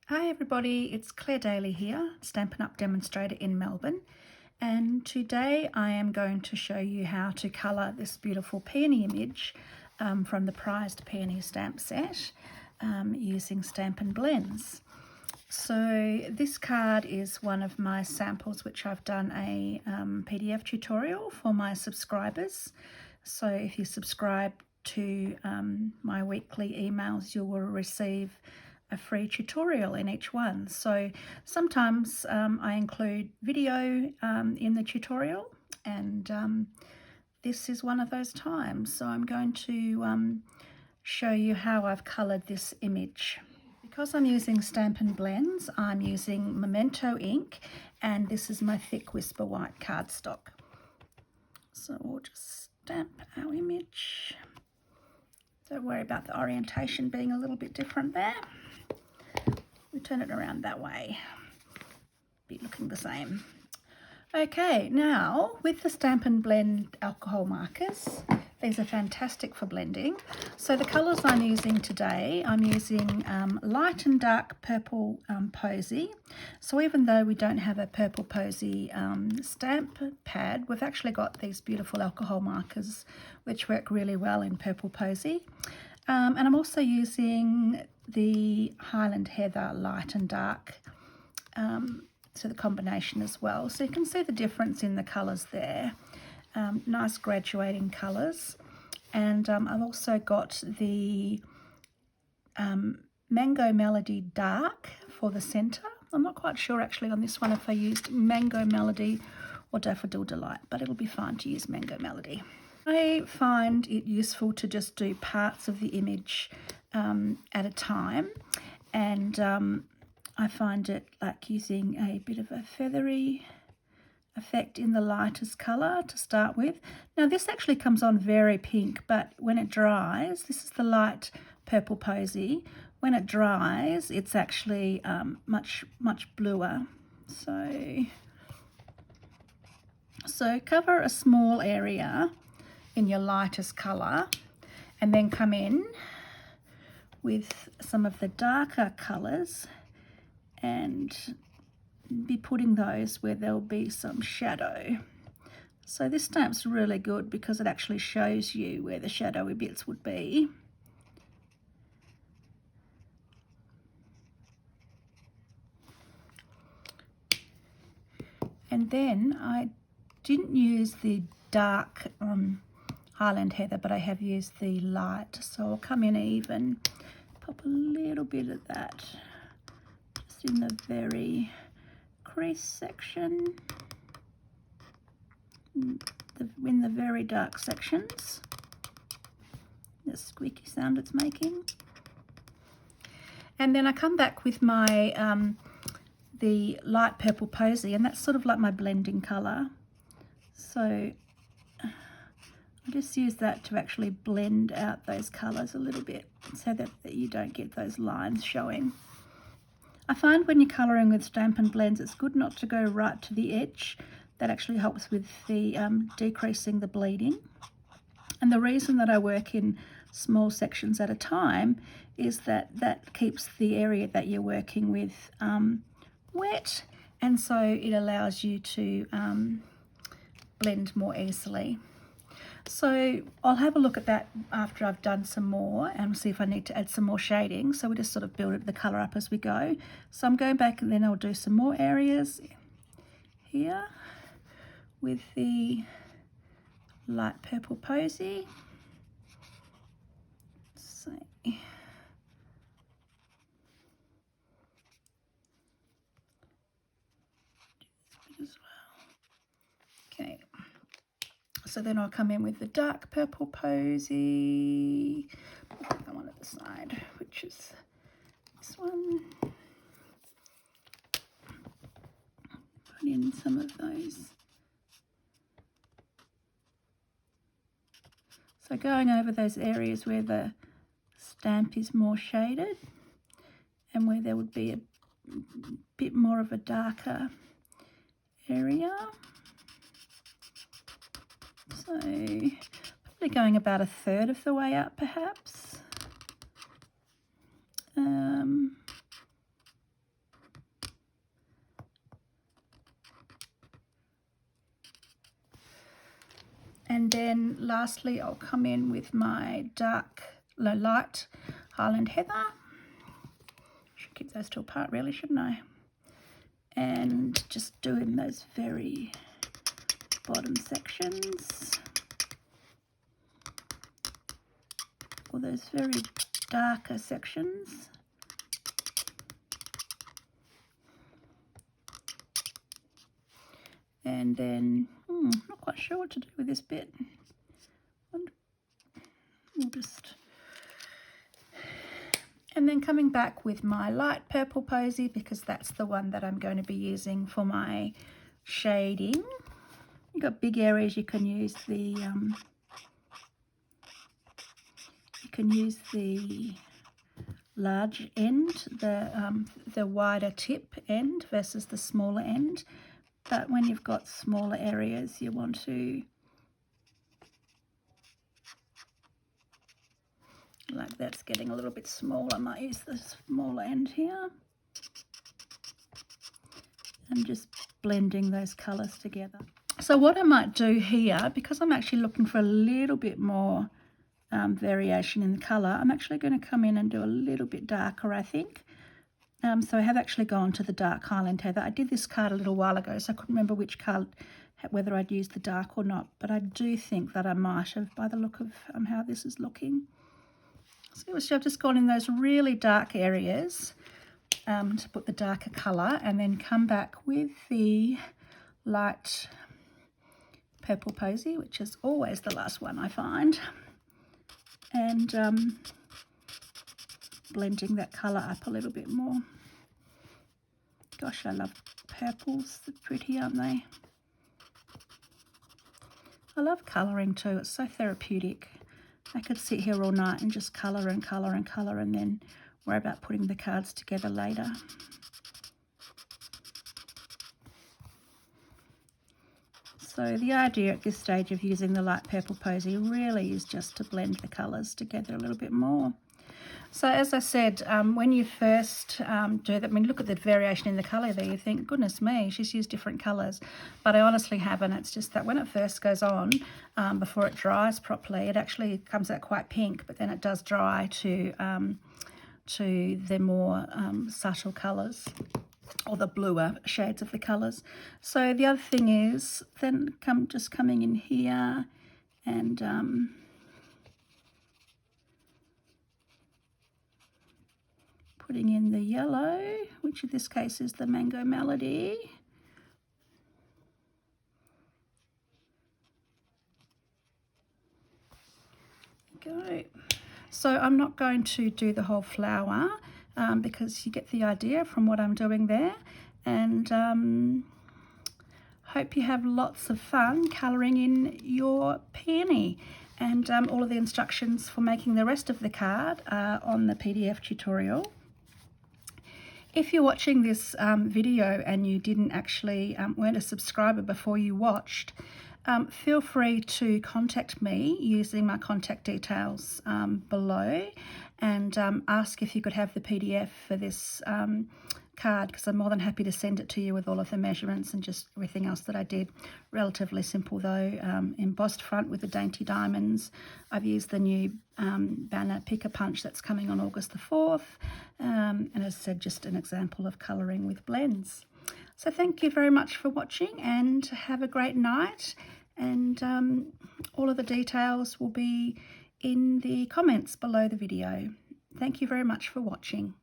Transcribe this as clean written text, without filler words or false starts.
Hi everybody, it's Daly here, Stampin Up demonstrator in Melbourne, and today I am going to show you how to colour this beautiful peony image from the Prized Peony stamp set using Stampin Blends. So this card is one of my samples which I've done a PDF tutorial for my subscribers. So if you subscribe to my weekly emails, you will receive a free tutorial in each one. So sometimes I include video in the tutorial, and this is one of those times. So I'm going to show you how I've coloured this image. Because I'm using Stampin Blends, I'm using Memento ink, and this is my thick Whisper White cardstock. So we'll just stamp our image. Don't worry about the orientation being a little bit different there. We turn it around that way, be looking the same. Okay, now with the Stampin Blend alcohol markers, these are fantastic for blending. So the colours I'm using today, I'm using light and dark purple posy. So even though we don't have a purple posy stamp pad, we've actually got these beautiful alcohol markers which work really well in purple posy. And I'm also using the Highland Heather light and dark, so the combination as well. So you can see the difference in the colours there. Nice graduating colours. And I've also got the Mango Melody Dark for the centre. I'm not quite sure actually on this one if I used Mango Melody or Daffodil Delight, but it'll be fine to use Mango Melody. I find it useful to just do parts of the image at a time, and I find it like using a bit of a feathery effect in the lightest colour to start with. Now this actually comes on very pink, but when it dries, this is the light purple posy, when it dries it's actually much bluer. So cover a small area in your lightest colour and then come in with some of the darker colours and be putting those where there'll be some shadow. So this stamp's really good because it actually shows you where the shadowy bits would be. And then I didn't use the dark Highland Heather, but I have used the light, so I'll come in even, pop a little bit of that just in the very crease section, in the very dark sections, the squeaky sound it's making. And then I come back with my the light purple posy, and that's sort of like my blending colour. So I just use that to actually blend out those colours a little bit so that you don't get those lines showing. I find when you're colouring with Stampin' Blends, it's good not to go right to the edge. That actually helps with the decreasing the bleeding. And the reason that I work in small sections at a time is that that keeps the area that you're working with wet, and so it allows you to blend more easily. So I'll have a look at that after I've done some more and see if I need to add some more shading. So we just sort of build the colour up as we go. So I'm going back and then I'll do some more areas here with the light purple posy. So as well. Okay. So then I'll come in with the dark purple posy. I'll put that one at the side, which is this one. Put in some of those. So going over those areas where the stamp is more shaded and where there would be a bit more of a darker area. So probably going about 1/3 of the way up perhaps. And then lastly, I'll come in with my light Highland Heather. Should keep those two apart really, shouldn't I? And just doing those very bottom sections, or those very darker sections. And then, not quite sure what to do with this bit. We'll just... And then coming back with my light purple posy, because that's the one that I'm going to be using for my shading. You've got big areas, you can use the large end, the wider tip end versus the smaller end. But when you've got smaller areas, you want to, like that's getting a little bit small, I might use the smaller end here. And just blending those colours together. So what I might do here, because I'm actually looking for a little bit more variation in the colour, I'm actually going to come in and do a little bit darker, I think. So I have actually gone to the dark Highland Heather. I did this card a little while ago, so I couldn't remember which card, whether I'd used the dark or not, but I do think that I might have by the look of how this is looking. So I've just gone in those really dark areas to put the darker colour, and then come back with the light purple posy, which is always the last one I find, and blending that colour up a little bit more. Gosh, I love purples. They're pretty, aren't they? I love colouring too. It's so therapeutic. I could sit here all night and just colour and colour and colour, and then worry about putting the cards together later. So the idea at this stage of using the light purple posy really is just to blend the colours together a little bit more. So as I said, when you first do that, I mean, look at the variation in the colour there, you think, goodness me, she's used different colours. But I honestly haven't. It's just that when it first goes on, before it dries properly, it actually comes out quite pink, but then it does dry to the more subtle colours, or the bluer shades of the colours. So the other thing is then just coming in here and putting in the yellow, which in this case is the Mango Melody. There you go. So I'm not going to do the whole flower because you get the idea from what I'm doing there. And hope you have lots of fun colouring in your peony. And all of the instructions for making the rest of the card are on the PDF tutorial. If you're watching this video and you didn't actually weren't a subscriber before you watched, feel free to contact me using my contact details below, and ask if you could have the PDF for this card, because I'm more than happy to send it to you with all of the measurements and just everything else that I did. Relatively simple though, embossed front with the dainty diamonds. I've used the new banner Picker Punch that's coming on August the 4th, and as I said, just an example of colouring with blends. So thank you very much for watching, and have a great night, and all of the details will be in the comments below the video. Thank you very much for watching.